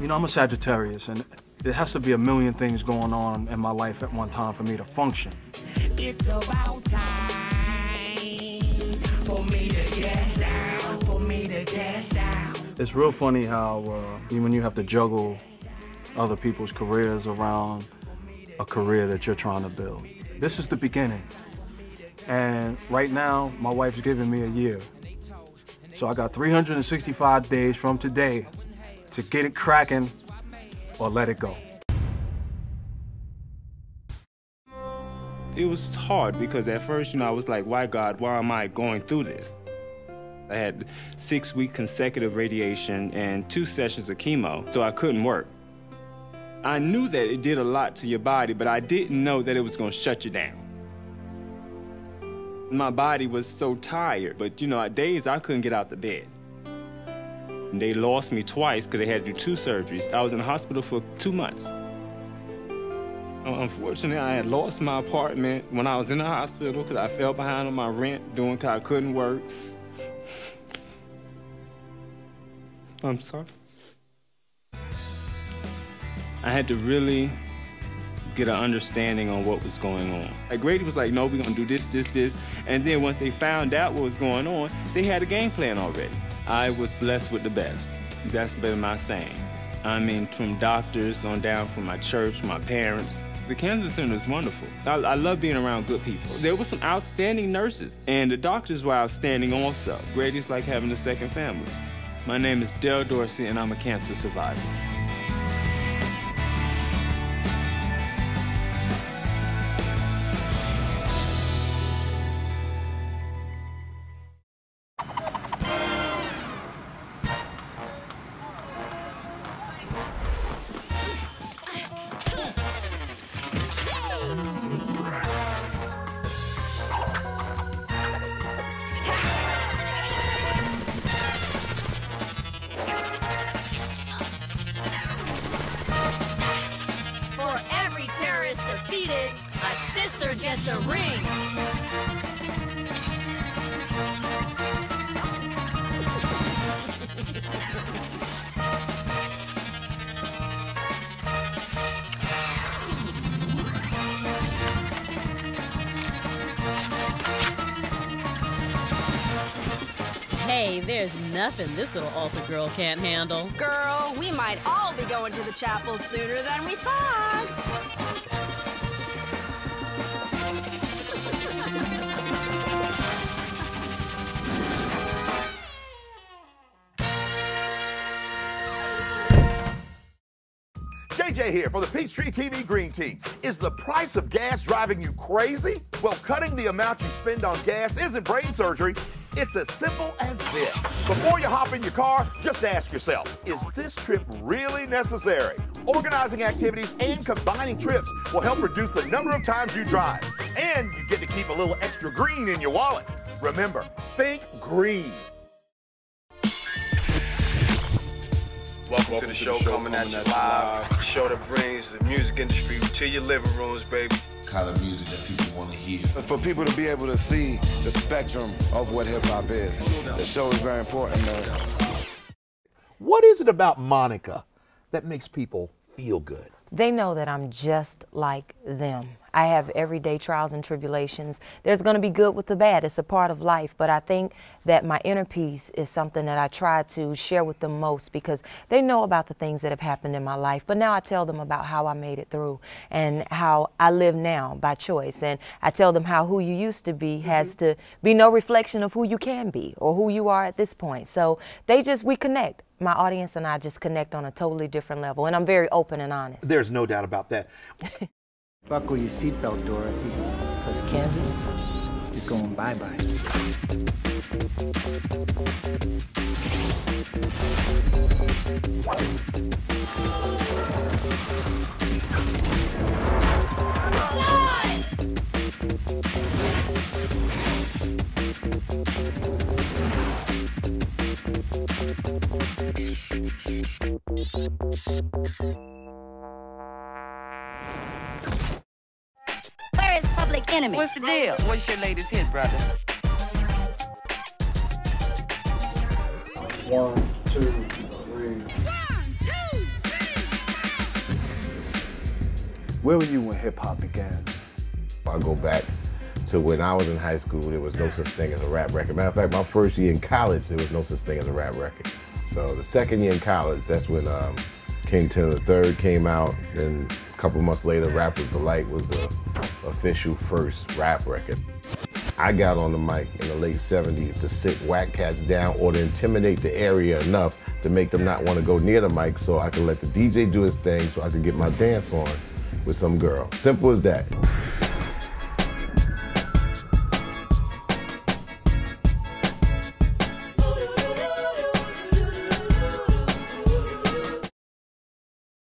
You know, I'm a Sagittarius, and there has to be a million things going on in my life at one time for me to function. It's about time for me to get down, for me to get down. It's real funny how when you have to juggle other people's careers around a career that you're trying to build. This is the beginning. And right now, my wife's giving me a year. So I got 365 days from today to get it cracking or let it go. It was hard because at first, I was like, why God, why am I going through this? I had 6-week consecutive radiation and 2 sessions of chemo, so I couldn't work. I knew that it did a lot to your body, but I didn't know that it was going to shut you down. My body was so tired, but at days I couldn't get out the bed. And they lost me twice because they had to do 2 surgeries. I was in the hospital for 2 months. Unfortunately, I had lost my apartment when I was in the hospital because I fell behind on my rent because I couldn't work. I'm sorry. I had to really get an understanding on what was going on. Like Grady was like, no, we're gonna do this, this, this. And then once they found out what was going on, they had a game plan already. I was blessed with the best. That's been my saying. I mean, from doctors on down from my church, my parents. The cancer center is wonderful. I love being around good people. There were some outstanding nurses, and the doctors were outstanding also. Grady's like having a second family. My name is Del Dorsey, and I'm a cancer survivor. Defeated, a sister gets a ring. Hey, there's nothing this little altar girl can't handle. Girl, we might all be going to the chapel sooner than we thought. JJ here for the Peachtree TV Green Tea. Is the price of gas driving you crazy? Well, cutting the amount you spend on gas isn't brain surgery. It's as simple as this. Before you hop in your car, just ask yourself, is this trip really necessary? Organizing activities and combining trips will help reduce the number of times you drive. And you get to keep a little extra green in your wallet. Remember, think green. Welcome to the show, coming at you live. Show that brings the music industry to your living rooms, baby. Kind of music that people want to hear. For people to be able to see the spectrum of what hip-hop is, the show is very important, man. What is it about Monica that makes people feel good? They know that I'm just like them. I have everyday trials and tribulations. There's going to be good with the bad. It's a part of life. But I think that my inner peace is something that I try to share with them most because they know about the things that have happened in my life. But now I tell them about how I made it through and how I live now by choice. And I tell them how who you used to be has to be no reflection of who you can be or who you are at this point. So we connect. My audience and I just connect on a totally different level. And I'm very open and honest. There's no doubt about that. Buckle your seatbelt, Dorothy, because Kansas is going bye-bye. Where is Public Enemy? What's the deal? What's your latest hit, brother? 1, 2, 3. 1, 2, 3. Where were you when hip hop began? I go back to when I was in high school, there was no such thing as a rap record. Matter of fact, my first year in college, there was no such thing as a rap record. So the second year in college, that's when King Tim III came out, and a couple months later, Rapper's Delight was the official first rap record. I got on the mic in the late 70s to sit whack cats down or to intimidate the area enough to make them not want to go near the mic so I could let the DJ do his thing so I could get my dance on with some girl. Simple as that.